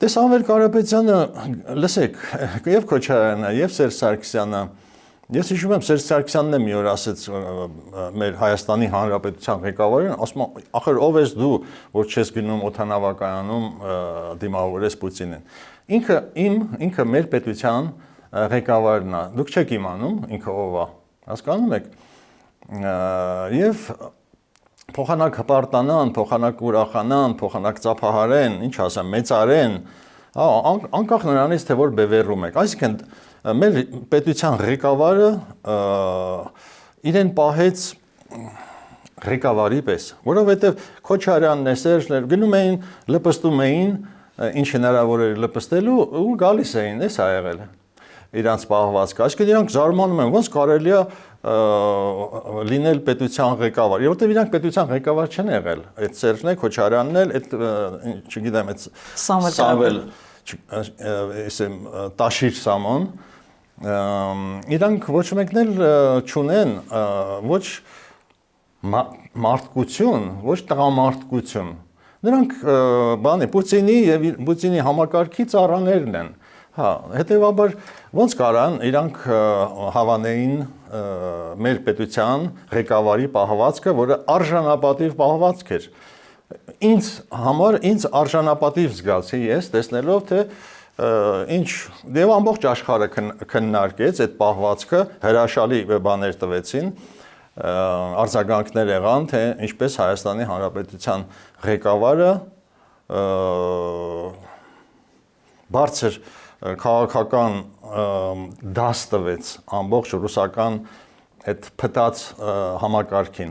Դե Սամվել Կարապետյանը, լսեք, եւ Քոչարյանը, եւ Սերժ Սարգսյանը, ես հիշում եմ Սերժ Սարգսյանն է մի օր ասեց մեր Հայաստանի Հանրապետության ղեկավարին, ասում է, ախր ով ես դու, որ չես գնում օդանավակայանում դիմավորես Պուտինին։ Ինքը մեր պետության ղեկավարն է, դուք չեք իմանում ինքը ով է, հասկանում եք։ Եվ փոխանակ հպարտանան, փոխանակ ուրախանան, փոխանակ ծափահարեն, ինչ ասեմ, մեծարեն, անկախ նրանից թե որ բևեռում եք։ Այսինքն մեր պետության ղեկավարը իրեն պահեց ղեկավարի պես, որովհետև Քոչարյանն է, Սերժն է, գնում էին, լպստում էին, ինչ հնարավոր էր լպստելու ու գալիս էին, էս ա եղել իրանց պահվածքը։ Այսինքն իրանք զարմանում են, ոնց կարելի է լինել պետության ղեկավար, որովհետև իրանք պետության ղեկավար չեն եղել, այդ Սերժն է, Քոչարյանն էլ, այդ չգիտեմ, այդ Սամվել, Տաշիր Սամոն, իրանք ոչ մեկն էլ չունեն ոչ մարդկություն, ոչ տղամարդկություն, նրանք Պուտինի եւ Պուտինի համակարգի ծառաներն են, հա, հետեւաբար ոնց կարան իրանք հավանեին մեր պետության ղեկավարի պահվածքը, որը արժանապատիվ պահվածք էր։ Ինձ համար ինձ արժանապատիվ զգացի ես տեսնելով թե ինչ դեպի ամբողջ աշխարհը քննարկեց այդ պահվածքը, հրաշալի բաներ տվեցին, արձագանքներ եղան, թե ինչպես Հայաստանի Հանրապետության ղեկավարը բարձր քաղաքական դաս տվեց ամբողջ ռուսական այդ փտած համակարգին